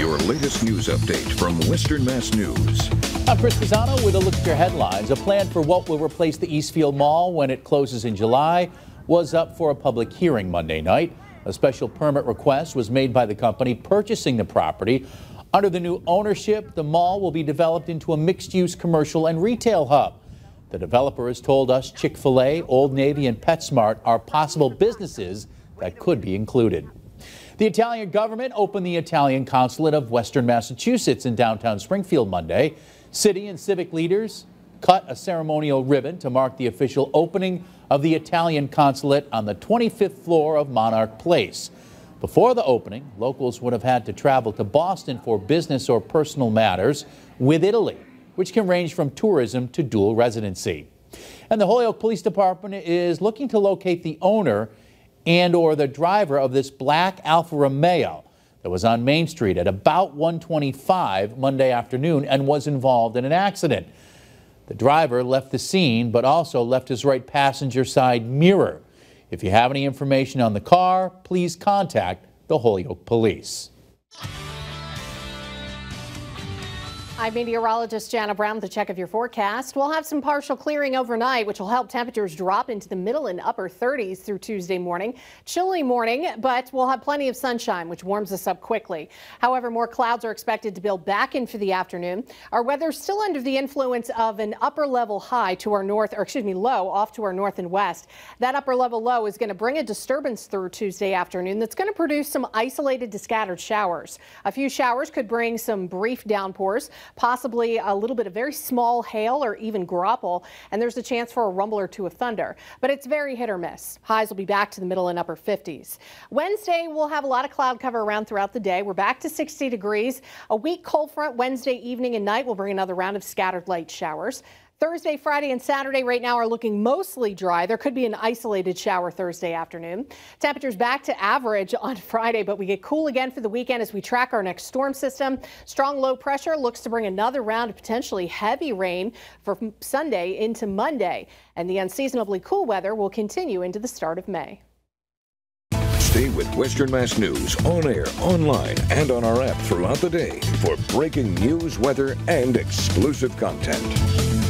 Your latest news update from Western Mass News. I'm Chris Pisano with a look at your headlines. A plan for what will replace the Eastfield Mall when it closes in July was up for a public hearing Monday night. A special permit request was made by the company purchasing the property. Under the new ownership, the mall will be developed into a mixed-use commercial and retail hub. The developer has told us Chick-fil-A, Old Navy, and PetSmart are possible businesses that could be included. The Italian government opened the Italian consulate of Western Massachusetts in downtown Springfield Monday. City and civic leaders cut a ceremonial ribbon to mark the official opening of the Italian consulate on the 25th floor of Monarch Place. Before the opening, locals would have had to travel to Boston for business or personal matters with Italy, which can range from tourism to dual residency. And the Holyoke Police Department is looking to locate the owner and/or the driver of this black Alfa Romeo that was on Main Street at about 1:25 Monday afternoon and was involved in an accident. The driver left the scene, but also left his right passenger side mirror. If you have any information on the car, please contact the Holyoke Police. I'm meteorologist Jana Brown with a check of your forecast. We'll have some partial clearing overnight, which will help temperatures drop into the middle and upper 30s through Tuesday morning. Chilly morning, but we'll have plenty of sunshine, which warms us up quickly. However, more clouds are expected to build back in for the afternoon. Our weather's still under the influence of an upper level high to our north, or excuse me, low off to our north and west. That upper level low is going to bring a disturbance through Tuesday afternoon that's going to produce some isolated to scattered showers. A few showers could bring some brief downpours, possibly a little bit of very small hail or even graupel, and there's a chance for a rumble or two of thunder. But it's very hit or miss. Highs will be back to the middle and upper 50s. Wednesday, we'll have a lot of cloud cover around throughout the day. We're back to 60 degrees. A weak cold front Wednesday evening and night will bring another round of scattered light showers. Thursday, Friday, and Saturday right now are looking mostly dry. There could be an isolated shower Thursday afternoon. Temperatures back to average on Friday, but we get cool again for the weekend as we track our next storm system. Strong low pressure looks to bring another round of potentially heavy rain for Sunday into Monday. And the unseasonably cool weather will continue into the start of May. Stay with Western Mass News on air, online, and on our app throughout the day for breaking news, weather, and exclusive content.